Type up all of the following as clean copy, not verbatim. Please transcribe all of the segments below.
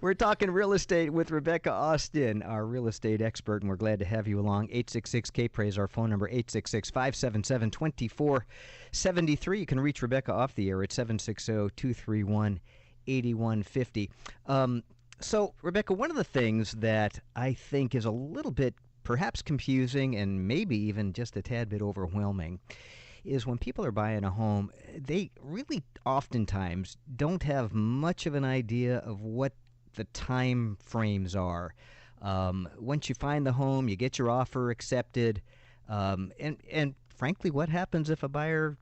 We're talking real estate with Rebecca Austin, our real estate expert, and we're glad to have you along. 866 K-Praise, our phone number, 866-577-2473. You can reach Rebecca off the air at 760-231-8150. So, Rebecca, one of the things that I think is a little bit perhaps confusing and maybe even just a tad bit overwhelming is when people are buying a home, they really oftentimes don't have much of an idea of what the time frames are. Once you find the home, you get your offer accepted, and frankly, what happens if a buyer,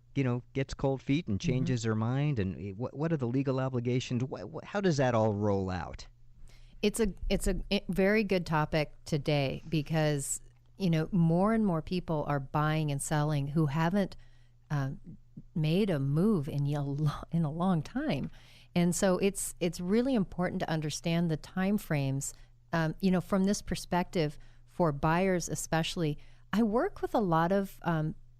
gets cold feet and changes their mind, and what are the legal obligations? How does that all roll out? It's a very good topic today because more and more people are buying and selling who haven't made a move in a long time. And so it's really important to understand the time frames. From this perspective, for buyers especially, I work with a lot of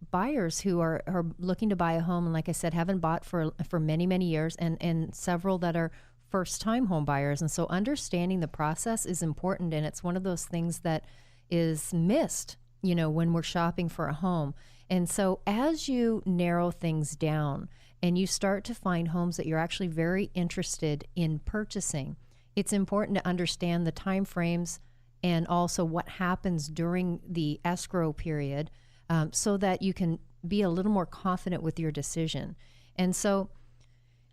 buyers who are looking to buy a home, and like I said, haven't bought for many, many years, and several that are first-time home buyers. And so understanding the process is important, and it's one of those things that is missed, when we're shopping for a home. And so as you narrow things down and you start to find homes that you're actually very interested in purchasing, it's important to understand the time frames and also what happens during the escrow period, so that you can be a little more confident with your decision. And so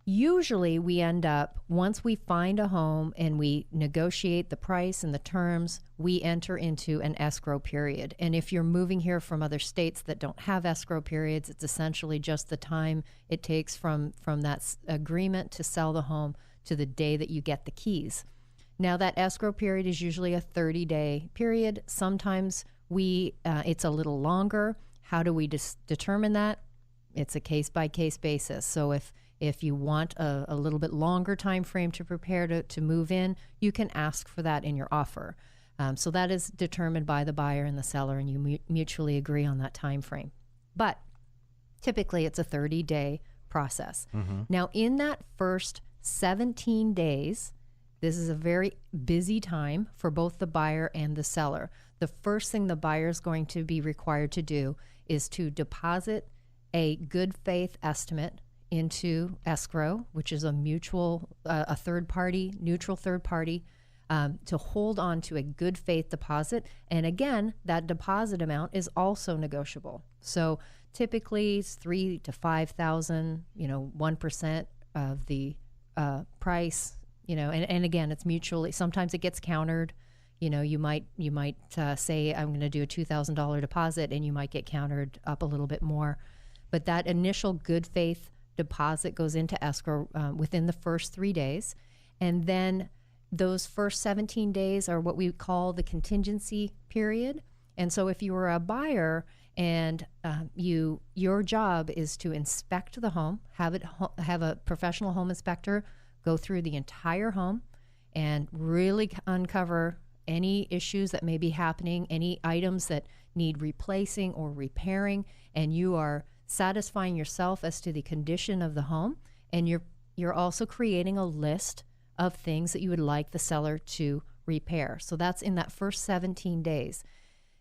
usually we end up, once we find a home and we negotiate the price and the terms, we enter into an escrow period. And if you're moving here from other states that don't have escrow periods, it's essentially just the time it takes from that agreement to sell the home to the day that you get the keys. Now, that escrow period is usually a 30-day period. Sometimes it's a little longer. How do we determine that? It's a case-by-case basis. So if you want a little bit longer time frame to prepare to move in, you can ask for that in your offer. So that is determined by the buyer and the seller, and you mutually agree on that time frame. But typically, it's a 30-day process. Mm-hmm. Now, in that first 17 days, this is a very busy time for both the buyer and the seller. The first thing the buyer is going to be required to do is to deposit a good faith estimate into escrow, which is a neutral third party, to hold on to a good faith deposit. And again, that deposit amount is also negotiable. So typically it's $3,000 to $5,000, 1% of the price, and again, it's mutually, sometimes it gets countered. You might say, I'm going to do a $2,000 deposit, and you might get countered up a little bit more. But that initial good faith deposit goes into escrow within the first 3 days. And then those first 17 days are what we call the contingency period. And so if you were a buyer and your job is to inspect the home, have a professional home inspector go through the entire home and really uncover any issues that may be happening, any items that need replacing or repairing, and you are satisfying yourself as to the condition of the home, and you're also creating a list of things that you would like the seller to repair. So that's in that first 17 days.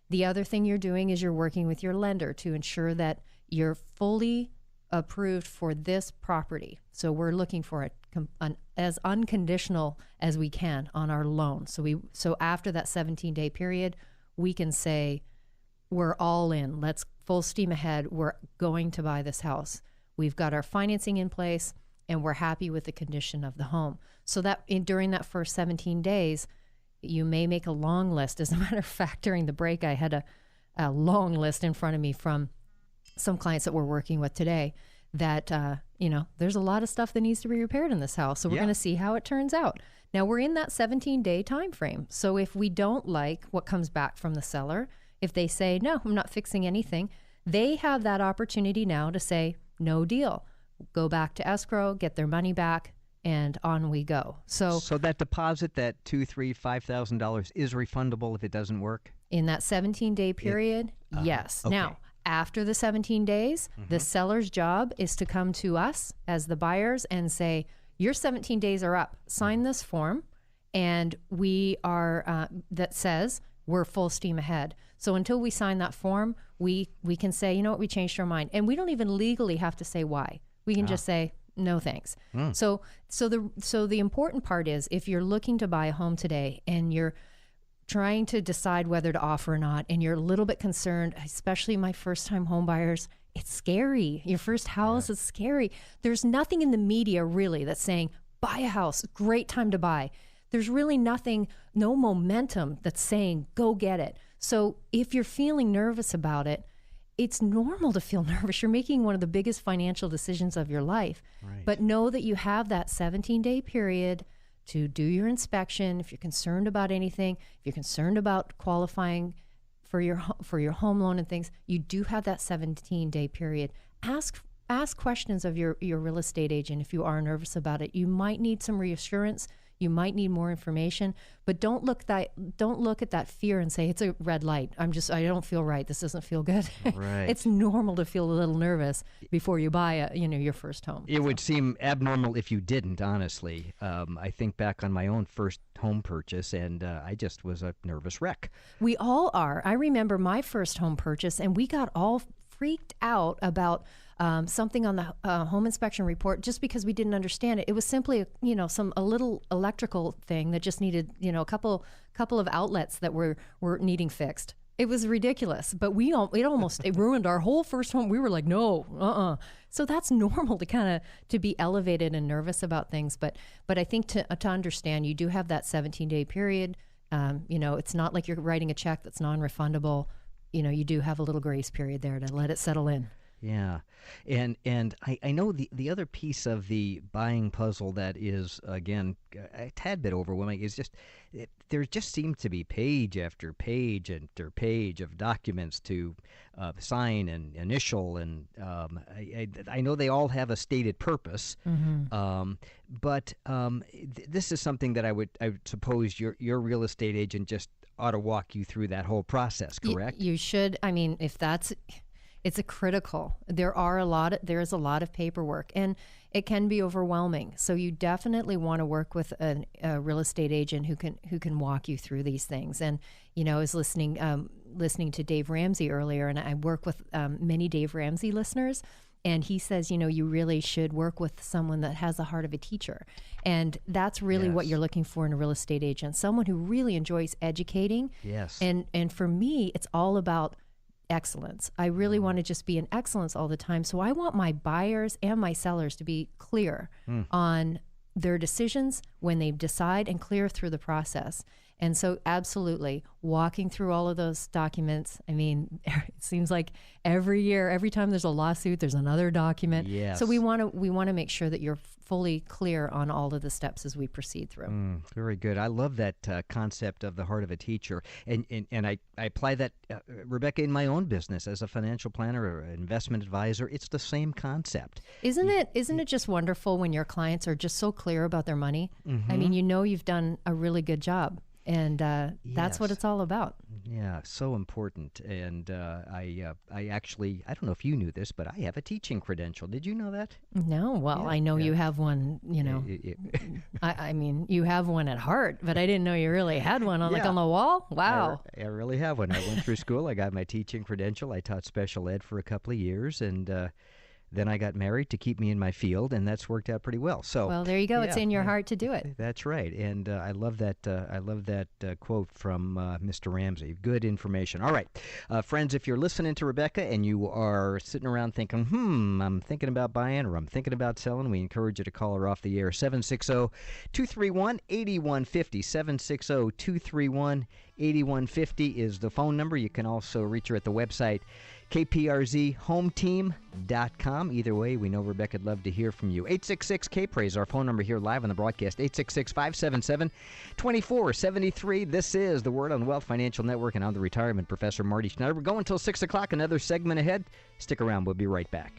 The other thing you're doing is you're working with your lender to ensure that you're fully approved for this property. So we're looking for an as unconditional as we can on our loan. So after that 17-day period, we can say, we're all in. Let's full steam ahead. We're going to buy this house. We've got our financing in place, and we're happy with the condition of the home. So that during that first 17 days, you may make a long list. As a matter of fact, during the break, I had a long list in front of me from some clients that we're working with today that, there's a lot of stuff that needs to be repaired in this house. So we're going to see how it turns out. Now, we're in that 17-day time frame. So if we don't like what comes back from the seller, if they say, no, I'm not fixing anything, they have that opportunity now to say, no deal. Go back to escrow, get their money back, and on we go. So that deposit, that $2,000, $3,000, $5,000 is refundable if it doesn't work? In that 17-day period, yes. Okay. Now, after the 17 days, the seller's job is to come to us as the buyers and say, your 17 days are up. Sign this form, and we are that says we're full steam ahead. So until we sign that form, we can say, you know what, we changed our mind, and we don't even legally have to say why. We can just say no thanks. So the important part is, if you're looking to buy a home today and you're trying to decide whether to offer or not, and you're a little bit concerned, especially my first-time home buyers, it's scary. Your first house is scary. There's nothing in the media really that's saying, buy a house, great time to buy. There's really nothing, no momentum that's saying, go get it. So if you're feeling nervous about it, it's normal to feel nervous. You're making one of the biggest financial decisions of your life. Right. But know that you have that 17-day period to do your inspection. If you're concerned about anything, if you're concerned about qualifying for your home loan and things, you do have that 17-day period. Ask questions of your real estate agent if you are nervous about it. You might need some reassurance. You might need more information, but don't look at that fear and say it's a red light. I don't feel right. This doesn't feel good. Right. It's normal to feel a little nervous before you buy your first home. It would seem abnormal if you didn't, honestly. I think back on my own first home purchase, and I just was a nervous wreck. We all are. I remember my first home purchase, and we got all freaked out about something on the home inspection report just because we didn't understand it. It was simply a little electrical thing that just needed a couple of outlets that were needing fixed. It was ridiculous, but it ruined our whole first home. We were like, no, So that's normal to be elevated and nervous about things. But I think to understand, you do have that 17-day period. It's not like you're writing a check that's non-refundable. You do have a little grace period there to let it settle in. Yeah. And I know the other piece of the buying puzzle that is, again, a tad bit overwhelming is just there just seems to be page after page after page of documents to sign and initial. And I know they all have a stated purpose. But this is something that I would suppose your real estate agent just ought to walk you through that whole process, correct? You should. I mean, it's a critical. There's a lot of paperwork, and it can be overwhelming. So you definitely want to work with a real estate agent who can walk you through these things. And I was listening to Dave Ramsey earlier, and I work with many Dave Ramsey listeners. And he says, you really should work with someone that has the heart of a teacher. And that's really what you're looking for in a real estate agent, someone who really enjoys educating. Yes. And for me, it's all about excellence. I really want to just be in excellence all the time. So I want my buyers and my sellers to be clear on their decisions when they decide, and clear through the process. And so absolutely walking through all of those documents. I mean, it seems like every year, every time there's a lawsuit, there's another document. Yes. So we want to make sure that you're fully clear on all of the steps as we proceed through. Very good. I love that concept of the heart of a teacher. And I apply that, Rebecca, in my own business as a financial planner or an investment advisor. It's the same concept. Isn't it just wonderful when your clients are just so clear about their money? I mean, you've done a really good job. And that's what it's all about. Yeah, so important. And I actually, I don't know if you knew this, but I have a teaching credential. Did you know that? No. Well, I know you have one, I mean, you have one at heart, but I didn't know you really had one on the wall. Wow. I really have one. I went through school. I got my teaching credential. I taught special ed for a couple of years, and then I got married to keep me in my field, and that's worked out pretty well. So, well, there you go. It's in your heart to do it. That's right, and I love that. Quote from Mr. Ramsey. Good information. All right, friends, if you're listening to Rebecca and you are sitting around thinking, I'm thinking about buying or I'm thinking about selling, we encourage you to call her off the air. 760-231-8150. 760-231-8150 is the phone number. You can also reach her at the website, kprzhometeam.com. Either way, we know Rebecca would love to hear from you. 866 K-Praise, our phone number here live on the broadcast. 866-577-2473. This is the Word on Wealth Financial Network, and I'm the retirement professor, Marty Schneider. We're going until 6 o'clock. Another segment ahead. Stick around. We'll be right back.